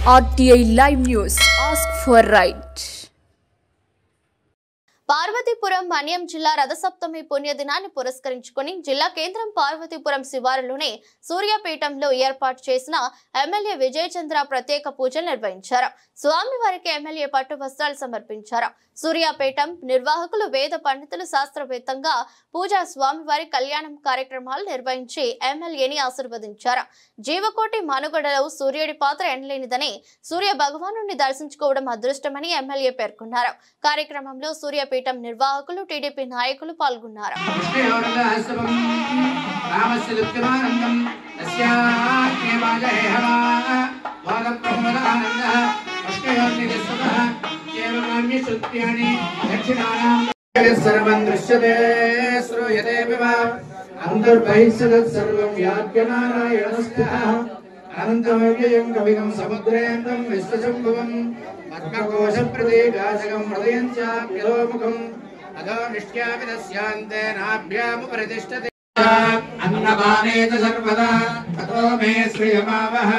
RTI Live News. Ask for right. Parvathipuram Manyam జిల్లా రథసప్తమి పుణ్యదినాన్ని పురస్కరించుకొని జిల్లా కేంద్రం పార్వతీపురం శివారులోని సూర్యాపీఠంలో ఏర్పాటు చేసిన ఎమ్మెల్యే విజయచంద్ర ప్రత్యేక పూజలు నిర్వహించారు. స్వామివారికి ఎమ్మెల్యే పట్టు వస్త్రాలు సమర్పించారు. సూర్యాపీఠం నిర్వాహకులు వేద పండితులు శాస్త్రవేత్తంగా పూజా స్వామివారి కళ్యాణం కార్యక్రమాలు నిర్వహించి ఎమ్మెల్యేని ఆశీర్వదించారు. జీవకోటి మనుగడలో సూర్యుడి పాత్ర ఎనలేనిదని సూర్య భగవానుని దర్శించుకోవడం అదృష్టమని ఎమ్మెల్యే పేర్కొన్నారు. కార్యక్రమంలో సూర్యాపీఠం నిర్వాహకులు టీడీపీ నాయకులు పాల్గొన్నారు. అనంతమవ్యయం కవిగం సముద్రేంద్రం విశ్వశంభువం పద్మకోశ ప్రదేగాజగం హృదయం చాప్యలోముఖం అదో నిష్ట్యాపి తస్యాంతే నాభ్యాము ప్రతిష్ఠతే అన్నపానేత సర్వదా తతో మే శ్రియమావహ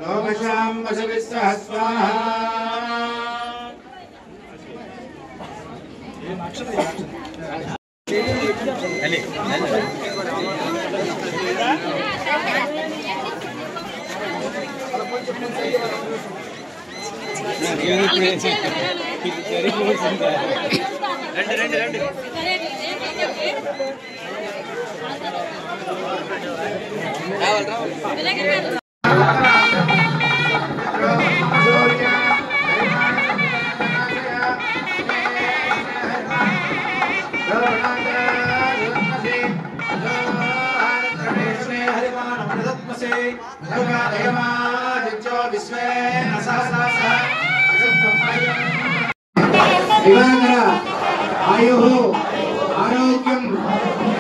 లోకశాం వశవిస్సహ స్వాహా. ఆయు ఆరోగ్యం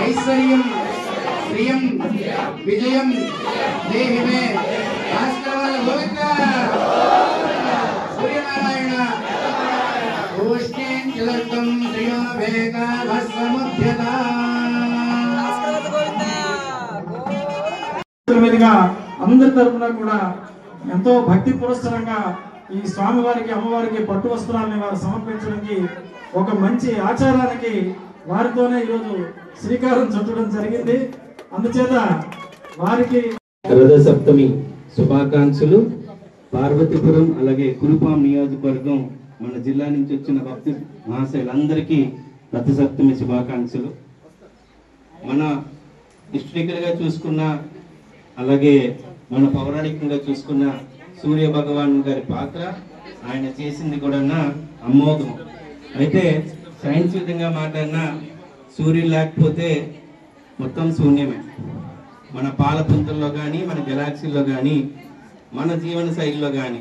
ఐశ్వర్యం శ్రియం విజయం దేహి మే భాస్కర గోవింద సూర్యనారాయణ ఓష్ణేంచలర్గం శ్రియో వేగ భస్వముధ్యత. మీదుగా అందరి తరఫున కూడా ఎంతో భక్తి పురస్సరంగా ఈ స్వామివారికి అమ్మవారికి పట్టు వస్త్రాలని వారు సమర్పించడానికి ఒక మంచి ఆచారానికి వారితోనే ఈరోజు శ్రీకారం చుట్టడం జరిగింది. అందుచేత వారికి రథ సప్తమి శుభాకాంక్షలు. పార్వతీపురం అలాగే కురుపాం నియోజకవర్గం మన జిల్లా నుంచి వచ్చిన భక్తి మహాశయులందరికీ రథ సప్తమి శుభాకాంక్షలు. మన హిస్టరికల్గా చూసుకున్న అలాగే మన పౌరాణికంగా చూసుకున్న సూర్య భగవాన్ గారి పాత్ర ఆయన చేసింది కూడా అమోఘం. అయితే సైన్స్ విధంగా మాట్లాడినా సూర్యుడు లేకపోతే మొత్తం శూన్యమే. మన పాలపుంతల్లో కానీ మన గెలాక్సీల్లో కానీ మన జీవన శైలిలో కానీ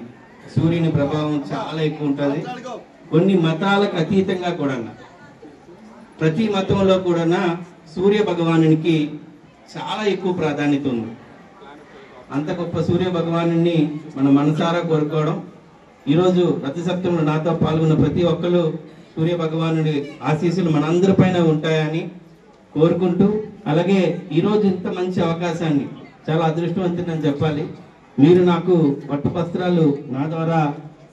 సూర్యుని ప్రభావం చాలా ఎక్కువ ఉంటుంది. కొన్ని మతాలకు అతీతంగా కూడా ప్రతి మతంలో కూడా సూర్య భగవానునికి చాలా ఎక్కువ ప్రాధాన్యత ఉంది. అంత గొప్ప సూర్య భగవానుని మన మనసారా కోరుకోవడం. ఈరోజు రథసప్తమిలో నాతో పాల్గొన్న ప్రతి ఒక్కరు సూర్య భగవానుడి ఆశీస్సులు మనందరిపైన ఉంటాయని కోరుకుంటూ, అలాగే ఈరోజు ఇంత మంచి అవకాశాన్ని చాలా అదృష్టవంతుని చెప్పాలి. మీరు నాకు పట్టు వస్త్రాలు నా ద్వారా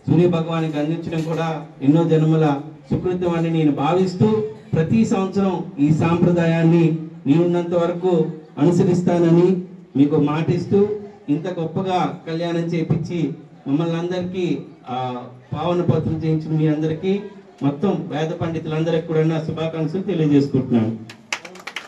సూర్య భగవానికి అందించడం కూడా ఎన్నో జన్మల సుకృతం అని నేను భావిస్తూ, ప్రతి సంవత్సరం ఈ సాంప్రదాయాన్ని నేనున్నంత వరకు అనుసరిస్తానని మీకు మాటిస్తూ, ఇంత గొప్పగా కళ్యాణం చేపించి మమ్మల్ని అందరికీ పావన పత్రం చేయించిన మీ అందరికీ మొత్తం వేద పండితులందరికీ కూడా శుభాకాంక్షలు తెలియజేసుకుంటున్నాను.